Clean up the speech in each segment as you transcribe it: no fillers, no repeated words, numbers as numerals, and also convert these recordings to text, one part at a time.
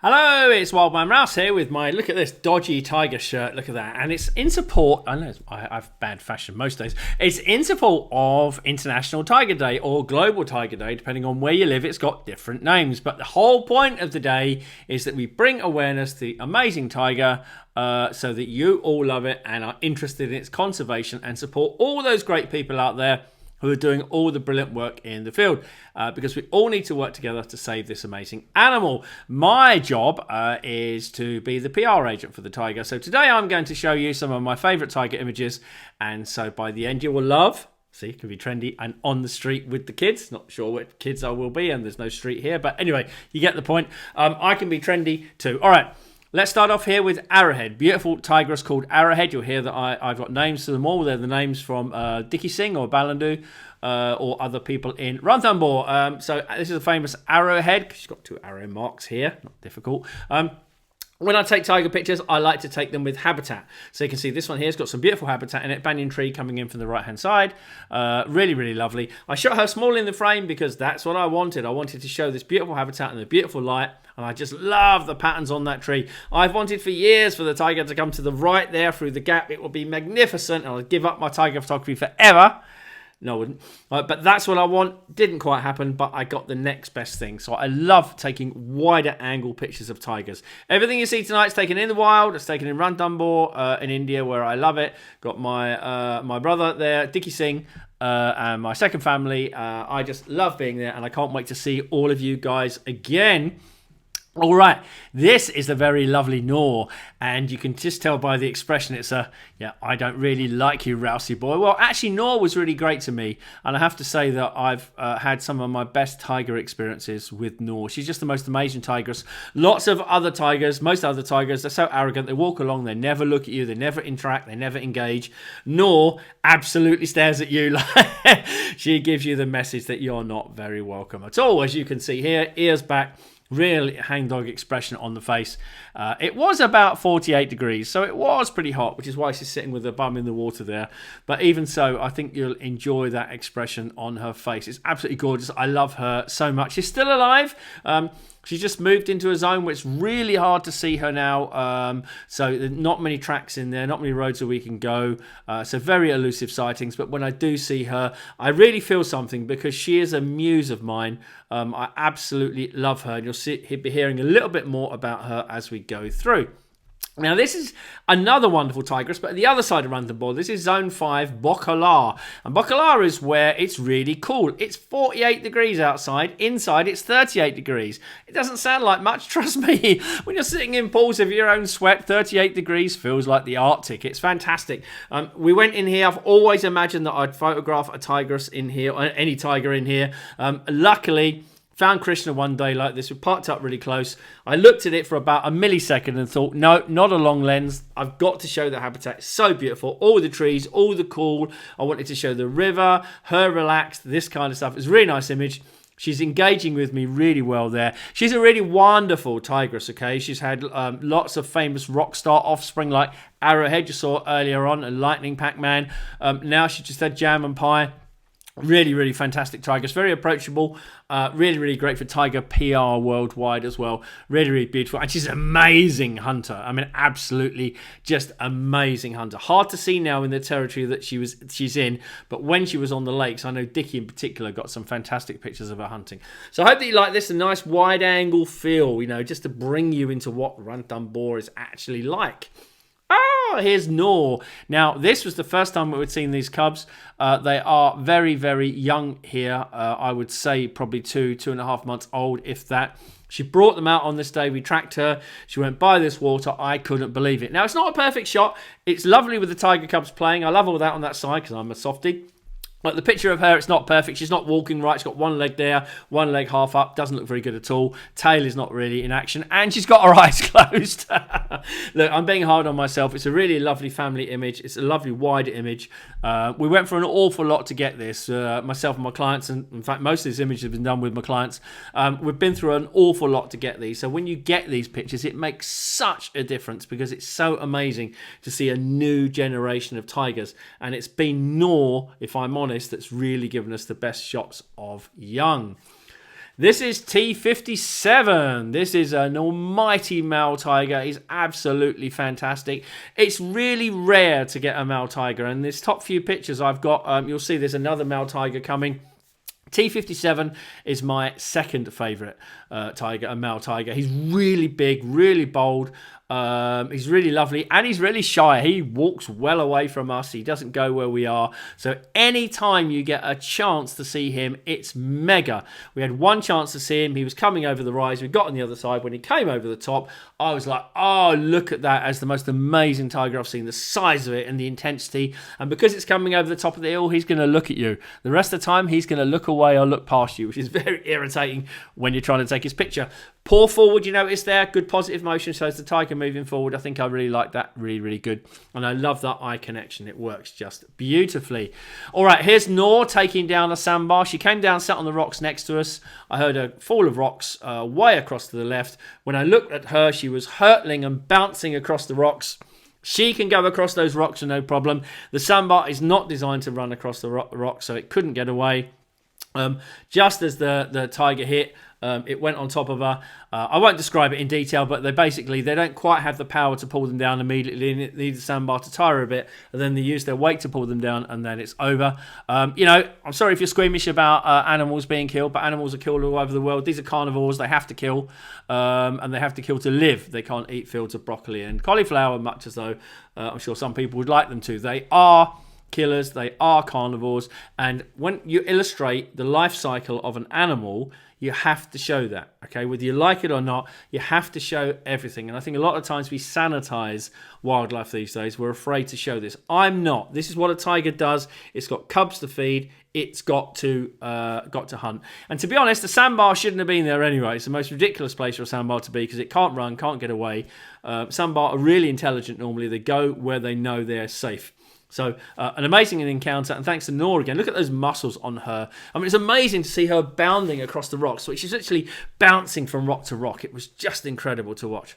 Hello, it's Wildbunch Rouse here with my, look at this, dodgy tiger shirt, look at that. And it's in support, I know I've bad fashion most days, it's in support of International Tiger Day or Global Tiger Day, depending on where you live, it's got different names. But the whole point of the day is that we bring awareness to the amazing tiger so that you all love it and are interested in its conservation and support all those great people out there who are doing all the brilliant work in the field, because we all need to work together to save this amazing animal. My job is to be the PR agent for the tiger. So today I'm going to show you some of my favourite tiger images, and so by the end you will love. See, it can be trendy and on the street with the kids. Not sure what kids I will be, and there's no street here, but anyway, you get the point. I can be trendy too. All right. Let's start off here with Arrowhead. Beautiful tigress called Arrowhead. You'll hear that I've got names to them all. They're the names from Dickie Singh or Balandu or other people in Ranthambore. So this is a famous Arrowhead because she's got two arrow marks here. Not difficult. When I take tiger pictures, I like to take them with habitat. So you can see this one here has got some beautiful habitat in it. Banyan tree coming in from the right-hand side. Really, really lovely. I shot her small in the frame because that's what I wanted. I wanted to show this beautiful habitat and the beautiful light. And I just love the patterns on that tree. I've wanted for years for the tiger to come to the right there through the gap. It would be magnificent. And I'd give up my tiger photography forever. No, I wouldn't. But that's what I want. Didn't quite happen, but I got the next best thing. So I love taking wider angle pictures of tigers. Everything you see tonight is taken in the wild. It's taken in Ranthambore in India, where I love it. Got my brother there, Dickie Singh, and my second family. I just love being there, and I can't wait to see all of you guys again. All right, this is a very lovely Noor, and you can just tell by the expression it's I don't really like you, Rousey boy. Well, actually, Noor was really great to me, and I have to say that I've had some of my best tiger experiences with Noor. She's just the most amazing tigress. Lots of other tigers, most other tigers, they're so arrogant, they walk along, they never look at you, they never interact, they never engage. Noor absolutely stares at you like she gives you the message that you're not very welcome at all. As you can see here, ears back, really hangdog expression on the face. It was about 48 degrees, so it was pretty hot, which is why she's sitting with her bum in the water there. But even so, I think you'll enjoy that expression on her face. It's absolutely gorgeous. I love her so much. She's still alive. She's just moved into a zone where it's really hard to see her now. So not many tracks in there, not many roads that we can go. So very elusive sightings. But when I do see her, I really feel something because she is a muse of mine. I absolutely love her. And you'll be hearing a little bit more about her as we go through. Now, this is another wonderful tigress, but at the other side of Ranthambore, this is Zone 5, Bokalar. And Bokalar is where it's really cool. It's 48 degrees outside. Inside, it's 38 degrees. It doesn't sound like much, trust me. When you're sitting in pools of your own sweat, 38 degrees feels like the Arctic. It's fantastic. We went in here. I've always imagined that I'd photograph a tigress in here, or any tiger in here. Luckily, found Krishna one day like this. We parked up really close. I looked at it for about a millisecond and thought, no, not a long lens. I've got to show the habitat. It's so beautiful. All the trees, all the cool. I wanted to show the river, her relaxed, this kind of stuff. It's a really nice image. She's engaging with me really well there. She's a really wonderful tigress, okay? She's had lots of famous rock star offspring like Arrowhead, you saw earlier on, and Lightning Pac-Man. Now she just had Jam and Pie. Really, really fantastic tigress. Very approachable. Really, really great for tiger PR worldwide as well. Really, really beautiful. And she's an amazing hunter. I mean, absolutely just amazing hunter. Hard to see now in the territory that she's in. But when she was on the lakes, I know Dickie in particular got some fantastic pictures of her hunting. So I hope that you like this. A nice wide angle feel, just to bring you into what Ranthambore is actually like. Here's Noor. Now, this was the first time we'd seen these cubs. They are very, very young here. I would say probably 2.5 months old, if that. She brought them out on this day. We tracked her. She went by this water. I couldn't believe it. Now, it's not a perfect shot. It's lovely with the tiger cubs playing. I love all that on that side because I'm a softie. But the picture of her, it's not perfect. She's not walking right. She's got one leg there, one leg half up. Doesn't look very good at all. Tail is not really in action. And she's got her eyes closed. Look, I'm being hard on myself. It's a really lovely family image. It's a lovely wide image. We went for an awful lot to get this. Myself and my clients, and in fact, most of these images have been done with my clients. We've been through an awful lot to get these. So when you get these pictures, it makes such a difference because it's so amazing to see a new generation of tigers. And it's been Noor, if I'm honest, that's really given us the best shots of young. This is T57. This is an almighty male tiger. He's absolutely fantastic. It's really rare to get a male tiger, and this top few pictures I've got, you'll see there's another male tiger coming. T57 is my second favourite tiger, a male tiger. He's really big, really bold. He's really lovely, and he's really shy. He walks well away from us. He doesn't go where we are. So anytime you get a chance to see him, it's mega. We had one chance to see him. He was coming over the rise. We got on the other side. When he came over the top, I was like, oh, look at that. As the most amazing tiger I've seen. The size of it and the intensity. And because it's coming over the top of the hill, he's going to look at you. The rest of the time, he's going to look away or look past you, which is very irritating when you're trying to take his picture. Paw forward, you notice there, good positive motion, shows the tiger moving forward. I think I really like that, really, really good. And I love that eye connection. It works just beautifully. All right, here's Noor taking down a sandbar. She came down, sat on the rocks next to us. I heard a fall of rocks way across to the left. When I looked at her, she was hurtling and bouncing across the rocks. She can go across those rocks, no problem. The sandbar is not designed to run across the rock, so it couldn't get away. Just as the tiger hit, it went on top of her. I won't describe it in detail, but they don't quite have the power to pull them down immediately. They need the sandbar to tire a bit, and then they use their weight to pull them down, and then it's over. I'm sorry if you're squeamish about animals being killed, but animals are killed all over the world. These are carnivores. They have to kill, and they have to kill to live. They can't eat fields of broccoli and cauliflower, much as though I'm sure some people would like them to. They are killers, they are carnivores, and when you illustrate the life cycle of an animal, you have to show that, okay? Whether you like it or not, you have to show everything. And I think a lot of times we sanitize wildlife these days. We're afraid to show this. I'm not. This is what a tiger does. It's got cubs to feed. It's got to hunt. And to be honest, the sandbar shouldn't have been there anyway. It's the most ridiculous place for a sandbar to be because it can't run, can't get away. Sandbar are really intelligent normally. They go where they know they're safe. So an amazing encounter, and thanks to Noor again. Look at those muscles on her. I mean, it's amazing to see her bounding across the rocks. So she's literally bouncing from rock to rock. It was just incredible to watch.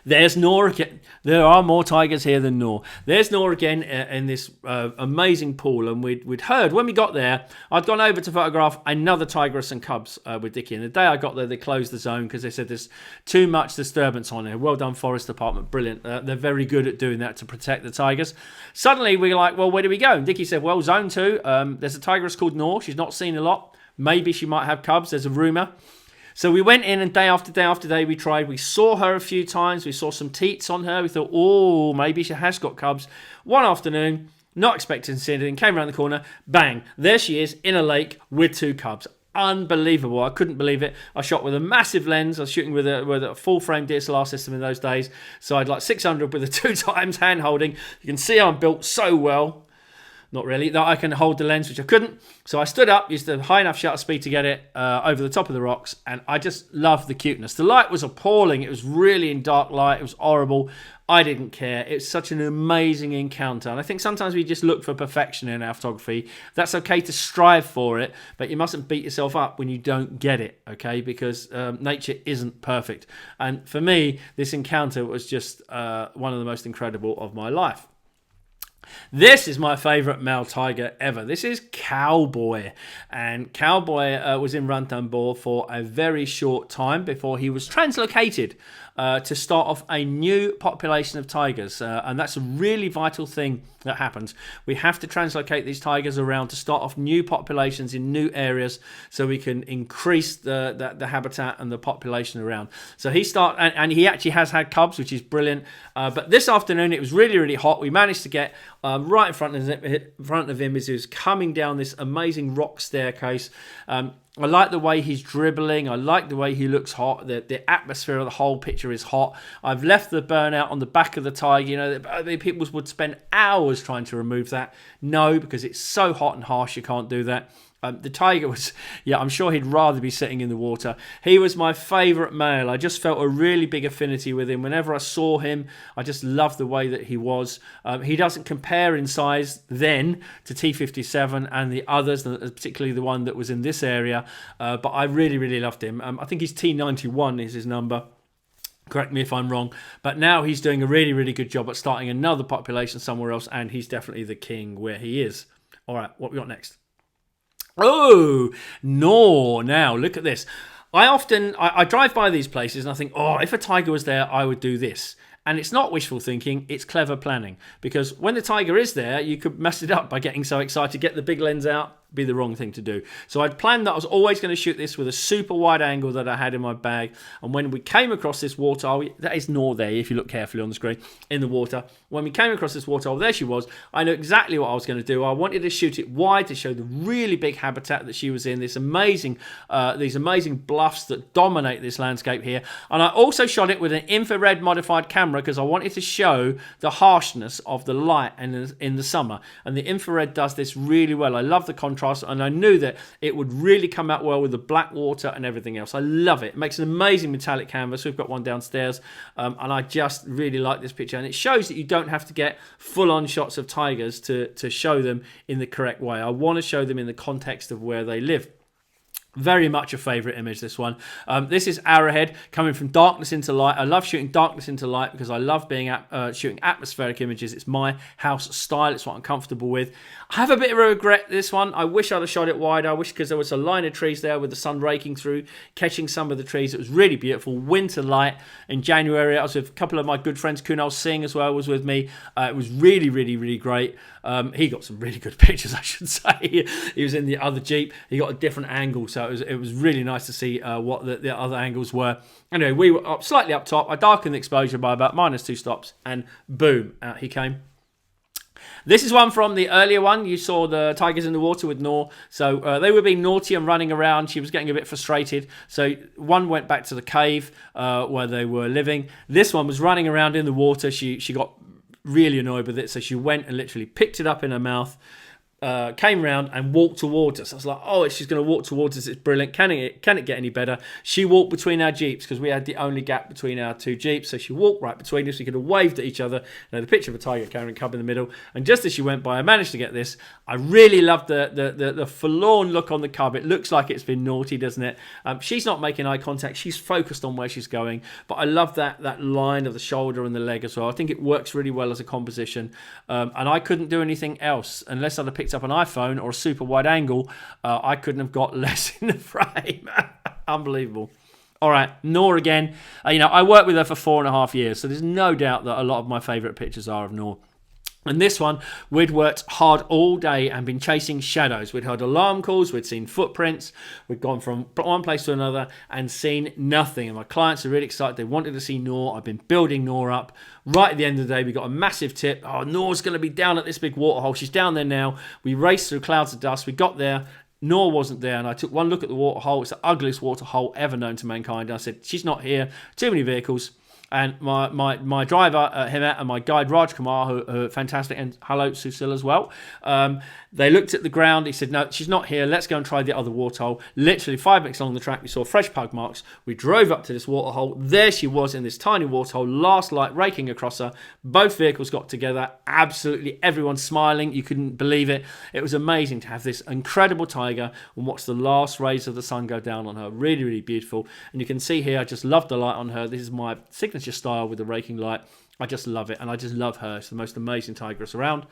There's Noor again. There are more tigers here than Noor. There's Noor again in this amazing pool. And we'd heard, when we got there, I'd gone over to photograph another tigress and cubs with Dickie. And the day I got there, they closed the zone because they said there's too much disturbance on there. Well done, Forest Department. Brilliant. They're very good at doing that to protect the tigers. Suddenly, we were like, well, where do we go? And Dickie said, well, zone 2. There's a tigress called Noor. She's not seen a lot. Maybe she might have cubs. There's a rumour. So we went in, and day after day after day we tried. We saw her a few times. We saw some teats on her. We thought, oh, maybe she has got cubs. One afternoon, not expecting to see anything, came around the corner, bang, there she is in a lake with 2 cubs. Unbelievable. I couldn't believe it. I shot with a massive lens. I was shooting with a full-frame DSLR system in those days. So I had like 600 with a 2 times hand holding. You can see I'm built so well. Not really, that I can hold the lens, which I couldn't. So I stood up, used a high enough shutter speed to get it over the top of the rocks, and I just loved the cuteness. The light was appalling. It was really in dark light. It was horrible. I didn't care. It's such an amazing encounter. And I think sometimes we just look for perfection in our photography. That's okay to strive for it, but you mustn't beat yourself up when you don't get it, okay? Because nature isn't perfect. And for me, this encounter was just one of the most incredible of my life. This is my favourite male tiger ever. This is Cowboy. And Cowboy was in Ranthambore for a very short time before he was translocated to start off a new population of tigers. And that's a really vital thing that happens. We have to translocate these tigers around to start off new populations in new areas so we can increase the habitat and the population around. So and he actually has had cubs, which is brilliant. But this afternoon it was really, really hot. We managed to get right in front of him as he was coming down this amazing rock staircase. I like the way he's dribbling. I like the way he looks hot. The atmosphere of the whole picture is hot. I've left the burnout on the back of the tiger. You know, people would spend hours trying to remove that. No, because it's so hot and harsh, you can't do that. The tiger was, I'm sure he'd rather be sitting in the water. He was my favourite male. I just felt a really big affinity with him. Whenever I saw him, I just loved the way that he was. He doesn't compare in size then to T57 and the others, particularly the one that was in this area. But I really, really loved him. I think he's T91 is his number. Correct me if I'm wrong. But now he's doing a really, really good job at starting another population somewhere else. And he's definitely the king where he is. All right, what we got next? Oh, Noor. Now, look at this. I drive by these places and I think, oh, if a tiger was there, I would do this. And it's not wishful thinking, it's clever planning. Because when the tiger is there, you could mess it up by getting so excited, get the big lens out, be the wrong thing to do. So I'd planned that I was always going to shoot this with a super wide angle that I had in my bag. And when we came across this waterhole, that is Noor there, if you look carefully on the screen, in the water. When we came across this waterhole, there she was. I knew exactly what I was going to do. I wanted to shoot it wide to show the really big habitat that she was in, these amazing bluffs that dominate this landscape here. And I also shot it with an infrared modified camera because I wanted to show the harshness of the light in the summer. And the infrared does this really well. I love the contrast. And I knew that it would really come out well with the black water and everything else. I love it. It makes an amazing metallic canvas. We've got one downstairs, and I just really like this picture. And it shows that you don't have to get full-on shots of tigers to show them in the correct way. I want to show them in the context of where they live. Very much a favourite image, this one. This is Arrowhead coming from darkness into light. I love shooting darkness into light because I love shooting atmospheric images. It's my house style. It's what I'm comfortable with. I have a bit of a regret this one. I wish I'd have shot it wider. I wish because there was a line of trees there with the sun raking through, catching some of the trees. It was really beautiful. Winter light in January. I was with a couple of my good friends. Kunal Singh as well was with me. It was really, really, really great. He got some really good pictures, I should say. He was in the other Jeep. He got a different angle, so it was really nice to see what the other angles were. Anyway, we were slightly up top. I darkened the exposure by about -2 stops, and boom, out he came. This is one from the earlier one. You saw the tigers in the water with Noor. So they were being naughty and running around. She was getting a bit frustrated. So one went back to the cave where they were living. This one was running around in the water. She got really annoyed with it. So she went and literally picked it up in her mouth, came round and walked towards us. I was like, oh, she's going to walk towards us. It's brilliant. Can it get any better? She walked between our Jeeps because we had the only gap between our two Jeeps. So she walked right between us. We could have waved at each other. The picture of a tiger carrying a cub in the middle. And just as she went by, I managed to get this. I really loved the forlorn look on the cub. It looks like it's been naughty, doesn't it? She's not making eye contact. She's focused on where she's going. But I love that line of the shoulder and the leg as well. I think it works really well as a composition. And I couldn't do anything else unless I'd have picked up an iPhone or a super wide angle. I couldn't have got less in the frame. Unbelievable. All right, Noor again. I worked with her for 4.5 years, so there's no doubt that a lot of my favourite pictures are of Noor. And this one, we'd worked hard all day and been chasing shadows. We'd heard alarm calls, we'd seen footprints, we'd gone from one place to another and seen nothing. And my clients are really excited. They wanted to see Noor. I've been building Noor up. Right at the end of the day, we got a massive tip. Oh, Noor's going to be down at this big waterhole. She's down there now. We raced through clouds of dust. We got there. Noor wasn't there, and I took one look at the waterhole. It's the ugliest waterhole ever known to mankind. I said, she's not here. Too many vehicles. And my driver, Himet, and my guide, Raj Kumar, who are fantastic, and hello, Susil as well. They looked at the ground. He said, no, she's not here. Let's go and try the other waterhole. Literally 5 minutes along the track, we saw fresh pug marks. We drove up to this waterhole. There she was in this tiny waterhole, last light raking across her. Both vehicles got together. Absolutely everyone smiling. You couldn't believe it. It was amazing to have this incredible tiger and watch the last rays of the sun go down on her. Really, really beautiful. And you can see here, I just love the light on her. This is my signature style with the raking light. I just love it, and I just love her. It's the most amazing tigress around.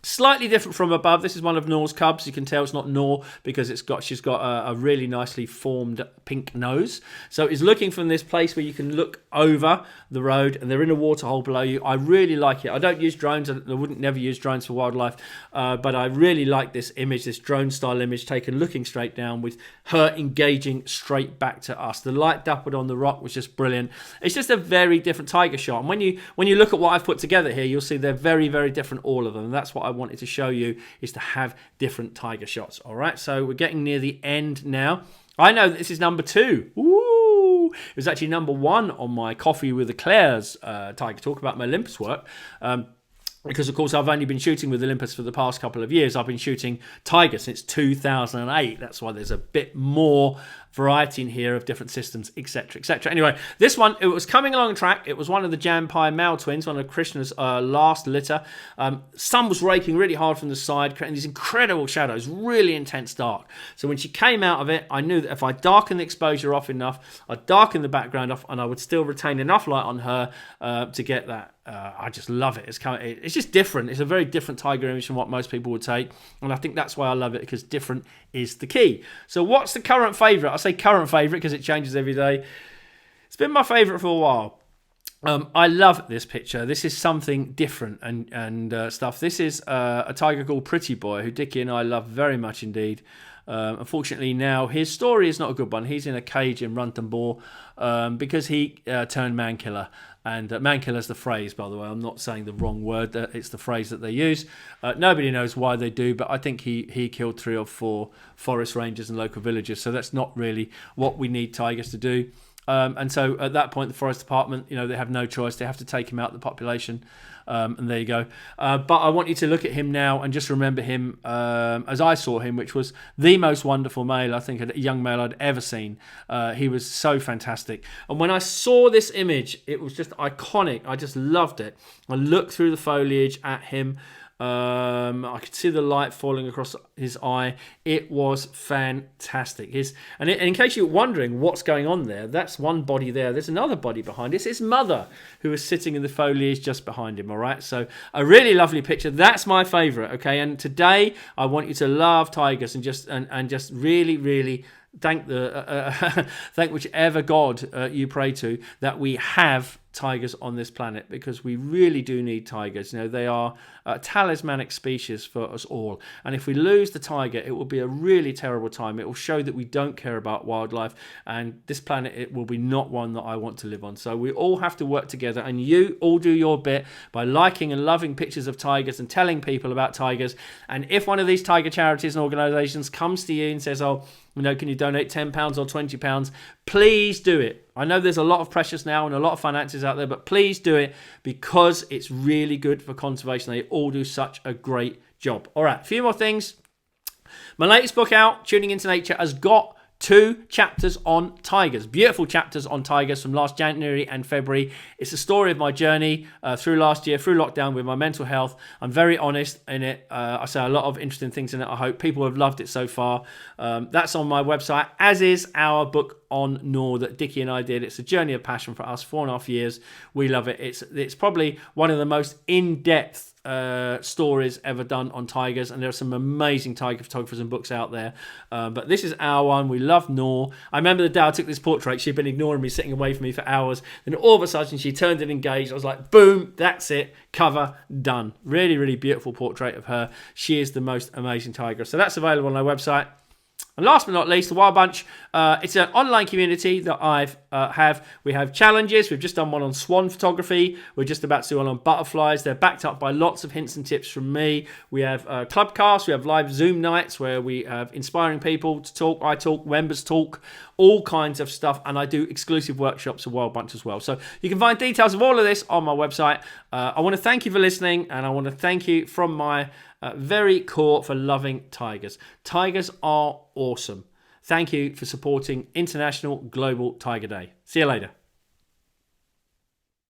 Slightly different from above. This is one of Noor's cubs. You can tell it's not Noor because she's got a really nicely formed pink nose. So it's looking from this place where you can look over the road and they're in a waterhole below you. I really like it. I don't use drones. I wouldn't never use drones for wildlife, but I really like this image, this drone style image taken looking straight down with her engaging straight back to us. The light dappled on the rock was just brilliant. It's just a very different tiger shot. And when you look at what I've put together here, you'll see they're very, very different, all of them. And that's what I wanted to show you, is to have different tiger shots. All right, so we're getting near the end now. I know that this is number 2. Ooh, it was actually number 1 on my Coffee with the Claires tiger talk about my Olympus work. Because, of course, I've only been shooting with Olympus for the past couple of years. I've been shooting tiger since 2008. That's why there's a bit more variety in here of different systems, etc., etc. Anyway, this one, it was coming along the track. It was one of the Jampai male twins, one of Krishna's last litter. Sun was raking really hard from the side, creating these incredible shadows, really intense dark. So when she came out of it, I knew that if I darkened the exposure off enough, I'd darken the background off, and I would still retain enough light on her to get that. I just love it. It's just just different. It's a very different tiger image from what most people would take. And I think that's why I love it, because different is the key. So what's the current favourite? I say current favourite because it changes every day. It's been my favourite for a while. I love this picture. This is something different and stuff. This is a tiger called Pretty Boy, who Dickie and I love very much indeed. Unfortunately now his story is not a good one. He's in a cage in Ranthambore because he turned man killer. And man killer is the phrase, by the way. I'm not saying the wrong word. It's the phrase that they use. Nobody knows why they do, but I think he killed 3 or 4 forest rangers and local villagers. So that's not really what we need tigers to do. And so at that point, the forest department, they have no choice. They have to take him out of the population. And there you go. But I want you to look at him now and just remember him as I saw him, which was the most wonderful male, I think, a young male I'd ever seen. He was so fantastic. And when I saw this image, it was just iconic. I just loved it. I looked through the foliage at him. I could see the light falling across his eye. It was fantastic. And in case you're wondering what's going on there, that's one body there. There's another body behind. It's his mother who is sitting in the foliage just behind him. All right. So a really lovely picture. That's my favourite. Okay. And today I want you to love tigers and just really, really thank thank whichever God you pray to that we have tigers on this planet, because we really do need tigers. They are a talismanic species for us all, and if we lose the tiger, it will be a really terrible time. It will show that we don't care about wildlife, and this planet, it will be not one that I want to live on. So we all have to work together, and you all do your bit by liking and loving pictures of tigers and telling people about tigers. And if one of these tiger charities and organisations comes to you and says, oh, can you donate £10 or £20? Please do it. I know there's a lot of pressures now and a lot of finances out there, but please do it, because it's really good for conservation. They all do such a great job. All right, a few more things. My latest book out, Tuning Into Nature, has got 2 chapters on tigers. Beautiful chapters on tigers from last January and February. It's the story of my journey through last year, through lockdown, with my mental health. I'm very honest in it. I say a lot of interesting things in it. I hope people have loved it so far. That's on my website, as is our book on Noor that Dickie and I did. It's a journey of passion for us, 4.5 years. We love it. It's probably one of the most in-depth stories ever done on tigers, and there are some amazing tiger photographers and books out there, but this is our one. We love Noor. I remember the day I took this portrait, she'd been ignoring me, sitting away from me for hours, then all of a sudden she turned and engaged. I was like, boom, that's it, cover done. Really, really beautiful portrait of her. She is the most amazing tiger. So that's available on our website. And last but not least, the Wildbunch. It's an online community that we have challenges. We've just done one on swan photography. We're just about to do one on butterflies. They're backed up by lots of hints and tips from me. We have clubcasts. We have live Zoom nights where we have inspiring people to talk. I talk, members talk, all kinds of stuff. And I do exclusive workshops for Wildbunch as well. So you can find details of all of this on my website. I want to thank you for listening, and I want to thank you from my very core for loving tigers. Tigers are awesome. Thank you for supporting International Global Tiger Day. See you later.